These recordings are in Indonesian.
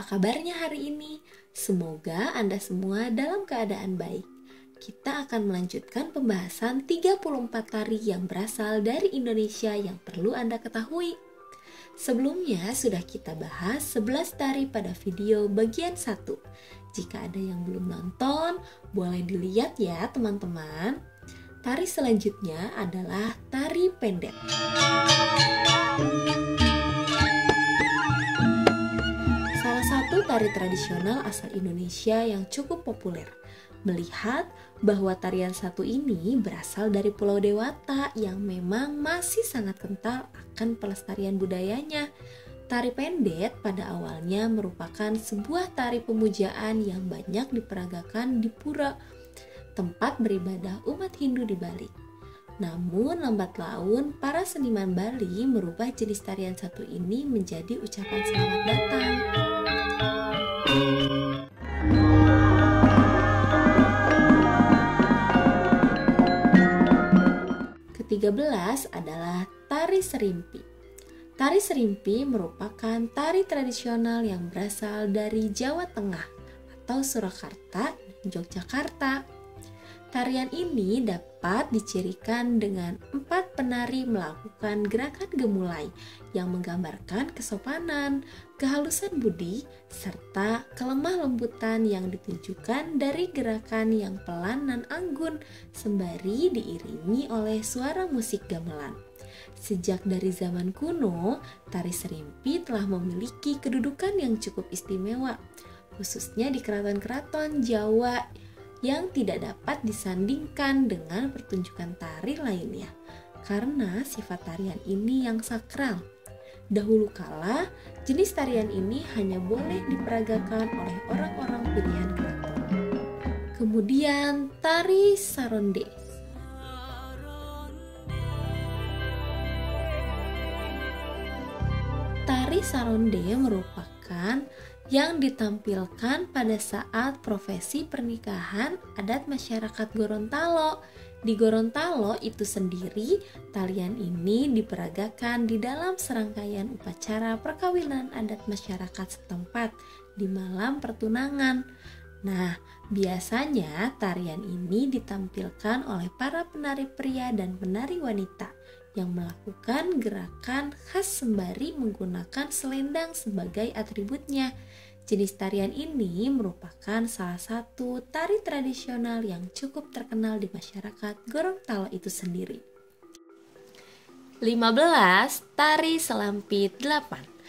kabarnya hari ini? Semoga Anda semua dalam keadaan baik. Kita akan melanjutkan pembahasan 34 tari yang berasal dari Indonesia yang perlu Anda ketahui. Sebelumnya sudah kita bahas 11 tari pada video bagian 1. Jika ada yang belum nonton, boleh dilihat ya teman-teman. Tari selanjutnya adalah tari pendet. Tari tradisional asal Indonesia yang cukup populer. Melihat bahwa tarian satu ini berasal dari Pulau Dewata yang memang masih sangat kental akan pelestarian budayanya. Tari pendet pada awalnya merupakan sebuah tari pemujaan yang banyak diperagakan di pura, tempat beribadah umat Hindu di Bali. Namun lambat laun para seniman Bali merubah jenis tarian satu ini menjadi ucapan selamat datang. Ke-13 adalah tari serimpi. Tari serimpi merupakan tari tradisional yang berasal dari Jawa Tengah atau Surakarta dan Yogyakarta. Tarian ini dapat dicirikan dengan 4 penari melakukan gerakan gemulai yang menggambarkan kesopanan, kehalusan budi, serta kelemah lembutan yang ditunjukkan dari gerakan yang pelan dan anggun sembari diiringi oleh suara musik gamelan. Sejak dari zaman kuno, tari serimpi telah memiliki kedudukan yang cukup istimewa, khususnya di keraton-keraton Jawa yang tidak dapat disandingkan dengan pertunjukan tari lainnya karena sifat tarian ini yang sakral. Dahulu kala, jenis tarian ini hanya boleh diperagakan oleh orang-orang pilihan keraton. Kemudian tari saronde. Tari saronde merupakan yang ditampilkan pada saat prosesi pernikahan adat masyarakat Gorontalo. Di Gorontalo itu sendiri, tarian ini diperagakan di dalam serangkaian upacara perkawinan adat masyarakat setempat di malam pertunangan. Nah, biasanya tarian ini ditampilkan oleh para penari pria dan penari wanita yang melakukan gerakan khas sembari menggunakan selendang sebagai atributnya. Jenis tarian ini merupakan salah satu tari tradisional yang cukup terkenal di masyarakat Gorontalo itu sendiri. 15. Tari Selampit 8.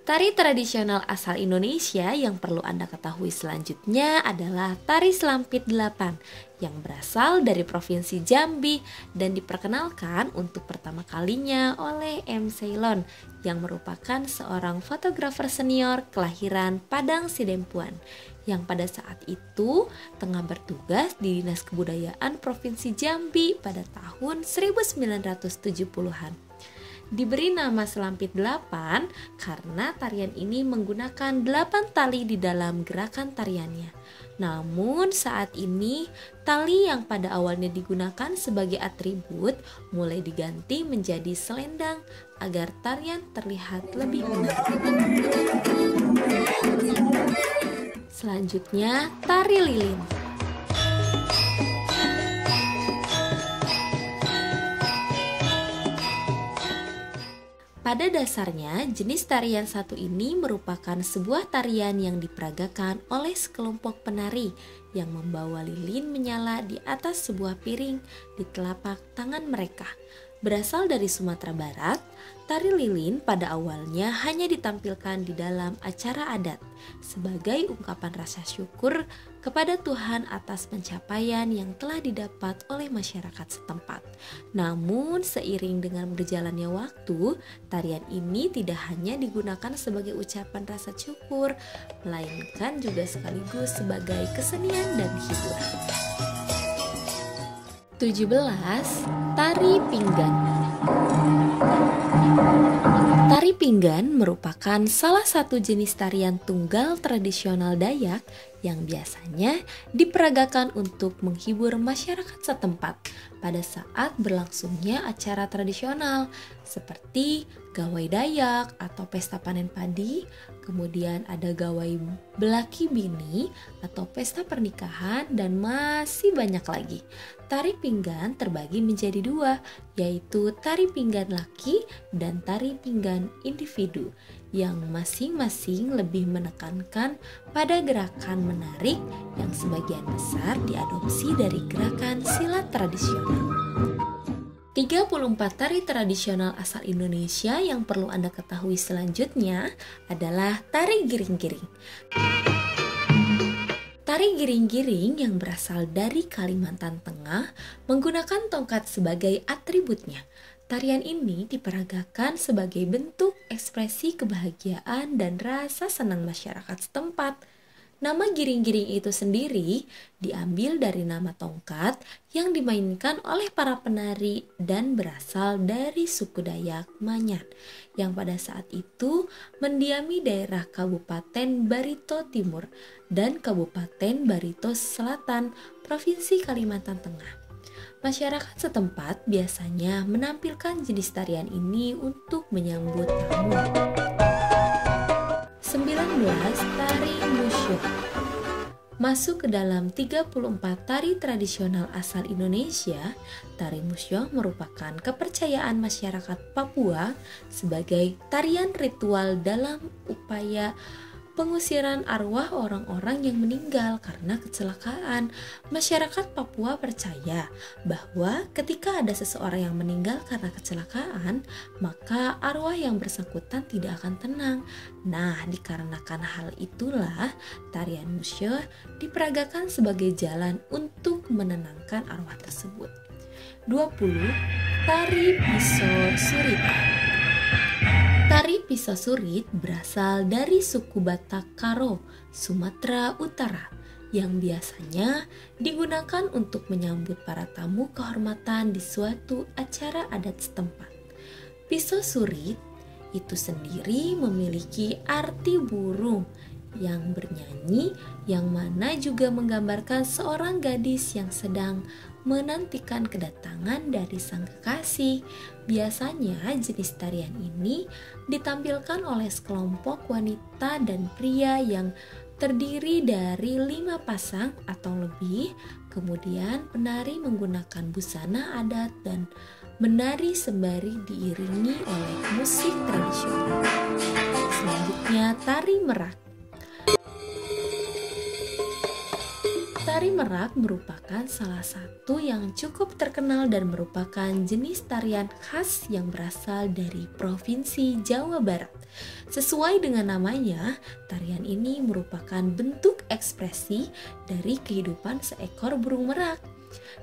Tari tradisional asal Indonesia yang perlu Anda ketahui selanjutnya adalah Tari Selampit 8 yang berasal dari Provinsi Jambi dan diperkenalkan untuk pertama kalinya oleh M. Ceylon yang merupakan seorang fotografer senior kelahiran Padang Sidempuan yang pada saat itu tengah bertugas di Dinas Kebudayaan Provinsi Jambi pada tahun 1970-an. Diberi nama Selampit 8 karena tarian ini menggunakan 8 tali di dalam gerakan tariannya. Namun saat ini tali yang pada awalnya digunakan sebagai atribut mulai diganti menjadi selendang agar tarian terlihat lebih menarik. Selanjutnya tari lilin. Pada dasarnya, jenis tarian satu ini merupakan sebuah tarian yang diperagakan oleh sekelompok penari yang membawa lilin menyala di atas sebuah piring di telapak tangan mereka. Berasal dari Sumatera Barat, tari lilin pada awalnya hanya ditampilkan di dalam acara adat sebagai ungkapan rasa syukur kepada Tuhan atas pencapaian yang telah didapat oleh masyarakat setempat. Namun seiring dengan berjalannya waktu, tarian ini tidak hanya digunakan sebagai ucapan rasa syukur, melainkan juga sekaligus sebagai kesenian dan hiburan. 17. Tari pinggan. Tari pinggan merupakan salah satu jenis tarian tunggal tradisional Dayak yang biasanya diperagakan untuk menghibur masyarakat setempat pada saat berlangsungnya acara tradisional seperti gawai Dayak atau pesta panen padi, kemudian ada gawai belaki bini atau pesta pernikahan, dan masih banyak lagi. Tari pinggan terbagi menjadi dua, yaitu tari pinggan laki dan tari pinggan individu, yang masing-masing lebih menekankan pada gerakan menarik yang sebagian besar diadopsi dari gerakan silat tradisional. 34 tari tradisional asal Indonesia yang perlu Anda ketahui selanjutnya adalah tari giring-giring. Tari giring-giring yang berasal dari Kalimantan Tengah menggunakan tongkat sebagai atributnya. Tarian ini diperagakan sebagai bentuk ekspresi kebahagiaan dan rasa senang masyarakat setempat. Nama giring-giring itu sendiri diambil dari nama tongkat yang dimainkan oleh para penari dan berasal dari suku Dayak Manyat yang pada saat itu mendiami daerah Kabupaten Barito Timur dan Kabupaten Barito Selatan, Provinsi Kalimantan Tengah. Masyarakat setempat biasanya menampilkan jenis tarian ini untuk menyambut tamu. 19. Tari Musyok masuk ke dalam 34 tari tradisional asal Indonesia. Tari Musyok merupakan kepercayaan masyarakat Papua sebagai tarian ritual dalam upaya pengusiran arwah orang-orang yang meninggal karena kecelakaan. Masyarakat Papua percaya bahwa ketika ada seseorang yang meninggal karena kecelakaan, maka arwah yang bersangkutan tidak akan tenang. Nah, dikarenakan hal itulah tarian musyok diperagakan sebagai jalan untuk menenangkan arwah tersebut. 20. Tari Pisau Surit. Tari Pisau Surit berasal dari suku Batak Karo, Sumatera Utara, yang biasanya digunakan untuk menyambut para tamu kehormatan di suatu acara adat setempat. Pisau Surit itu sendiri memiliki arti burung yang bernyanyi, yang mana juga menggambarkan seorang gadis yang sedang menantikan kedatangan dari sang kekasih. Biasanya jenis tarian ini ditampilkan oleh sekelompok wanita dan pria yang terdiri dari 5 pasang atau lebih. Kemudian penari menggunakan busana adat dan menari sembari diiringi oleh musik tradisional. Selanjutnya tari merak. Tari merak merupakan salah satu yang cukup terkenal dan merupakan jenis tarian khas yang berasal dari Provinsi Jawa Barat. Sesuai dengan namanya, tarian ini merupakan bentuk ekspresi dari kehidupan seekor burung merak.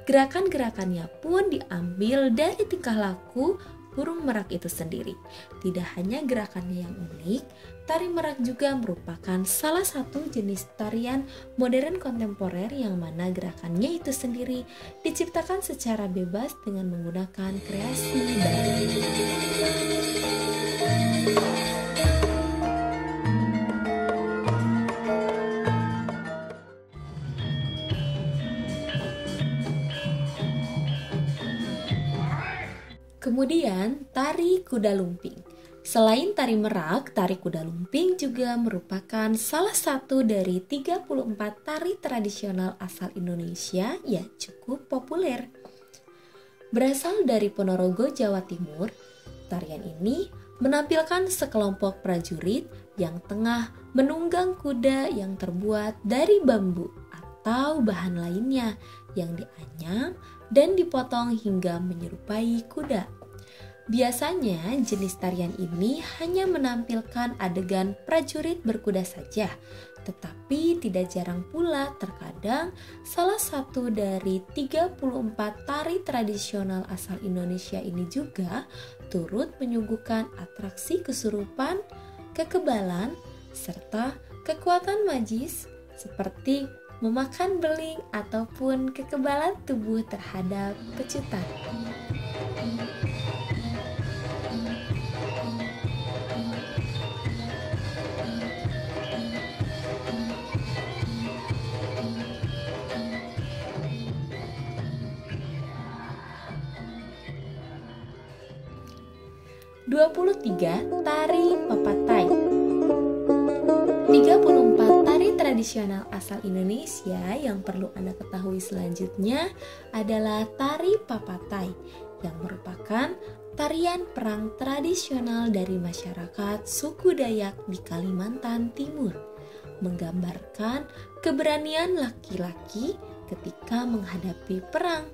Gerakan-gerakannya pun diambil dari tingkah laku burung merak itu sendiri. Tidak hanya gerakannya yang unik, tari merak juga merupakan salah satu jenis tarian modern kontemporer yang mana gerakannya itu sendiri diciptakan secara bebas dengan menggunakan kreasi baru. Kemudian tari kuda lumping. Selain tari merak, tari kuda lumping juga merupakan salah satu dari 34 tari tradisional asal Indonesia yang cukup populer. Berasal dari Ponorogo, Jawa Timur, tarian ini menampilkan sekelompok prajurit yang tengah menunggang kuda yang terbuat dari bambu atau bahan lainnya yang dianyam dan dipotong hingga menyerupai kuda. Biasanya jenis tarian ini hanya menampilkan adegan prajurit berkuda saja, tetapi tidak jarang pula terkadang salah satu dari 34 tari tradisional asal Indonesia ini juga turut menyuguhkan atraksi kesurupan, kekebalan, serta kekuatan magis seperti memakan beling ataupun kekebalan tubuh terhadap pecutan. 23 tari papatai. 34 tari tradisional asal Indonesia yang perlu Anda ketahui selanjutnya adalah tari papatai yang merupakan tarian perang tradisional dari masyarakat suku Dayak di Kalimantan Timur, menggambarkan keberanian laki-laki ketika menghadapi perang.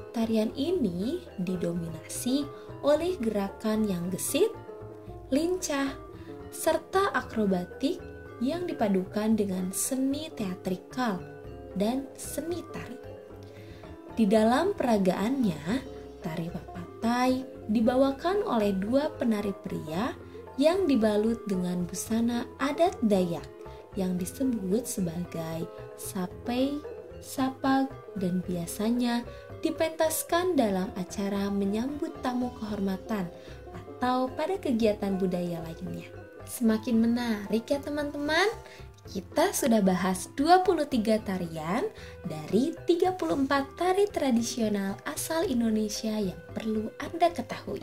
Tarian ini didominasi oleh gerakan yang gesit, lincah, serta akrobatik yang dipadukan dengan seni teatrikal dan seni tari. Di dalam peragaannya, tari papatai dibawakan oleh 2 penari pria yang dibalut dengan busana adat Dayak yang disebut sebagai sapei, sapag, dan biasanya dipentaskan dalam acara menyambut tamu kehormatan atau pada kegiatan budaya lainnya. Semakin menarik ya teman-teman. Kita sudah bahas 23 tarian dari 34 tari tradisional asal Indonesia yang perlu Anda ketahui.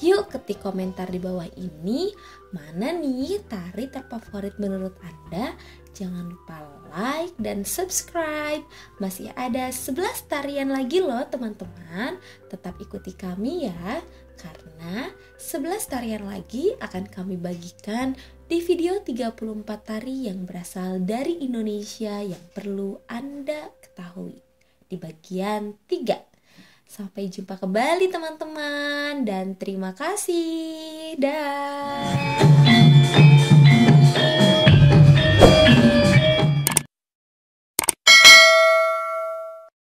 Yuk ketik komentar di bawah ini, mana nih tari terfavorit menurut Anda? Jangan lupa like dan subscribe. Masih ada 11 tarian lagi loh teman-teman. Tetap ikuti kami ya, karena 11 tarian lagi akan kami bagikan di video 34 tari yang berasal dari Indonesia yang perlu Anda ketahui di bagian 3. Sampai jumpa kembali teman-teman dan terima kasih. Dah.